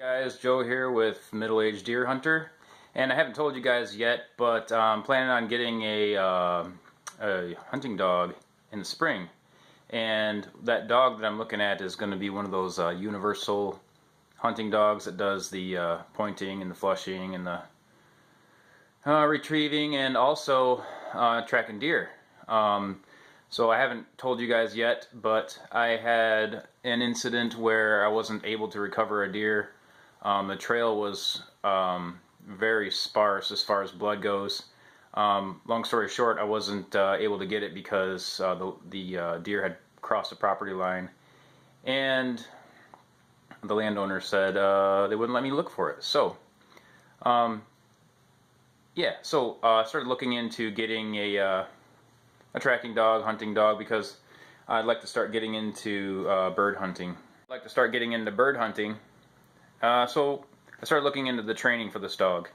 Guys, Joe here with Middle-Aged Deer Hunter, and I haven't told you guys yet, but I'm planning on getting a hunting dog in the spring, and that dog that I'm looking at is going to be one of those universal hunting dogs that does the pointing and the flushing and the retrieving and also tracking deer. So I haven't told you guys yet, but I had an incident where I wasn't able to recover a deer. The trail was very sparse as far as blood goes. Long story short, I wasn't able to get it because the deer had crossed the property line, and the landowner said they wouldn't let me look for it. So, I started looking into getting a tracking dog, hunting dog, because I'd like to start getting into bird hunting. So I started looking into the training for this dog.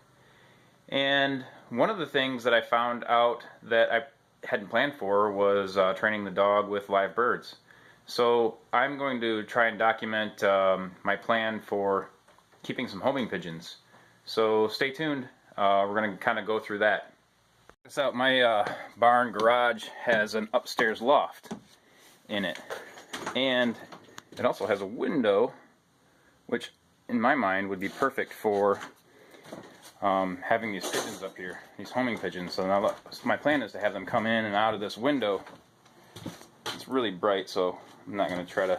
And one of the things that I found out that I hadn't planned for was training the dog with live birds. So I'm going to try and document my plan for keeping some homing pigeons. So stay tuned. We're going to kind of go through that. Check this out. My barn garage has an upstairs loft in it. And it also has a window, which in my mind would be perfect for having these pigeons up here, these homing pigeons. So now my plan is to have them come in and out of this window. It's really bright, so I'm not going to try to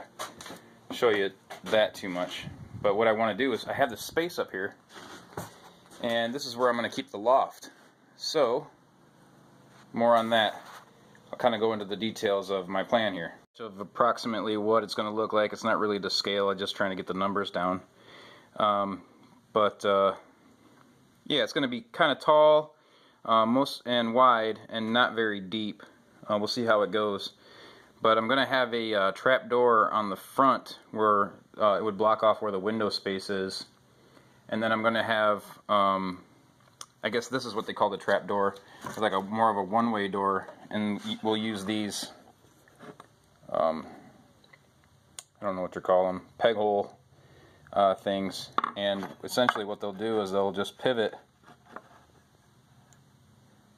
show you that too much. But what I want to do is I have this space up here, and this is where I'm going to keep the loft. So more on that. I'll kind of go into the details of my plan here. Of approximately what it's going to look like. It's not really to scale. I'm just trying to get the numbers down. Yeah, it's going to be kind of tall, most and wide, and not very deep. We'll see how it goes. But I'm going to have a trap door on the front where it would block off where the window space is, and then I'm going to have, I guess this is what they call the trap door. It's like more of a one-way door, and we'll use these. I don't know what you call them, peg hole things, and essentially what they'll do is they'll just pivot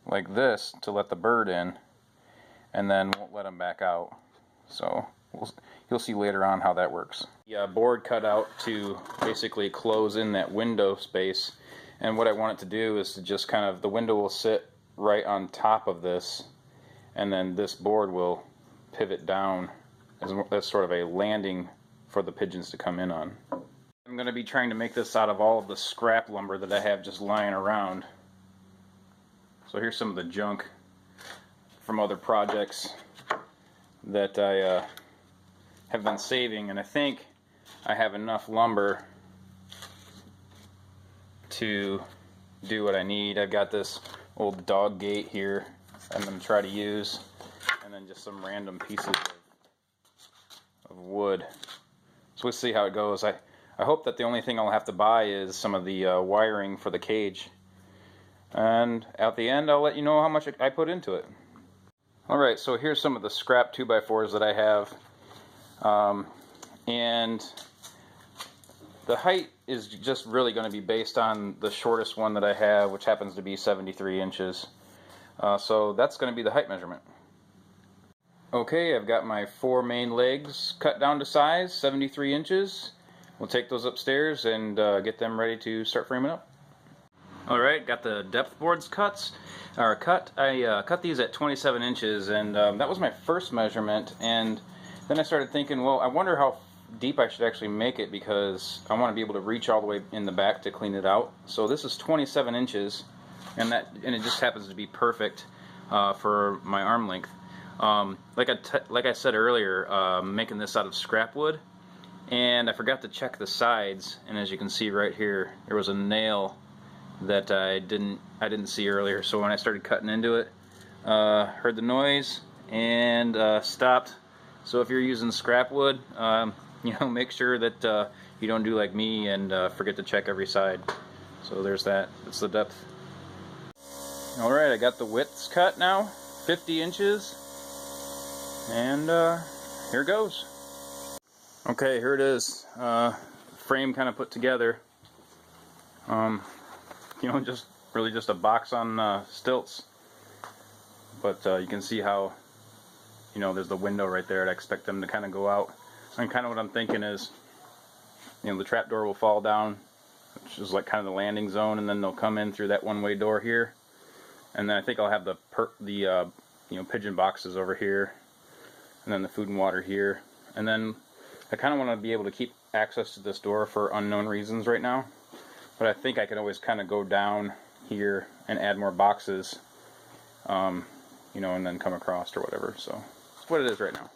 like this to let the bird in, and then won't let them back out. So you'll see later on how that works. The board cut out to basically close in that window space, and what I want it to do is to just kind of, the window will sit right on top of this, and then this board will pivot down as sort of a landing for the pigeons to come in on. I'm going to be trying to make this out of all of the scrap lumber that I have just lying around. So here's some of the junk from other projects that I have been saving, and I think I have enough lumber to do what I need. I've got this old dog gate here I'm going to try to use, and then just some random pieces of wood. So we'll see how it goes. I hope that the only thing I'll have to buy is some of the wiring for the cage. And at the end, I'll let you know how much I put into it. Alright, so here's some of the scrap 2x4s that I have. And the height is just really going to be based on the shortest one that I have, which happens to be 73 inches. So that's going to be the height measurement. Okay, I've got my 4 main legs cut down to size, 73 inches. We'll take those upstairs and get them ready to start framing up. Alright, got the depth boards cut. I cut these at 27 inches, and that was my first measurement. And then I started thinking, well, I wonder how deep I should actually make it, because I want to be able to reach all the way in the back to clean it out. So this is 27 inches, and it just happens to be perfect for my arm length. Like I said earlier, making this out of scrap wood, and I forgot to check the sides, and as you can see right here, there was a nail that I didn't see earlier. So when I started cutting into it, heard the noise and stopped. So if you're using scrap wood, make sure that you don't do like me and forget to check every side. So there's that. That's the depth. Alright, I got the widths cut now, 50 inches, and here goes. Okay, here it is. frame kind of put together. You know, just really just a box on stilts. But you can see how, you know, there's the window right there. I expect them to kind of go out. And kind of what I'm thinking is, you know, the trap door will fall down, which is like kind of the landing zone, and then they'll come in through that one-way door here. And then I think I'll have the you know, pigeon boxes over here, and then the food and water here. And then I kind of want to be able to keep access to this door for unknown reasons right now. But I think I can always kind of go down here and add more boxes, you know, and then come across or whatever. So that's what it is right now.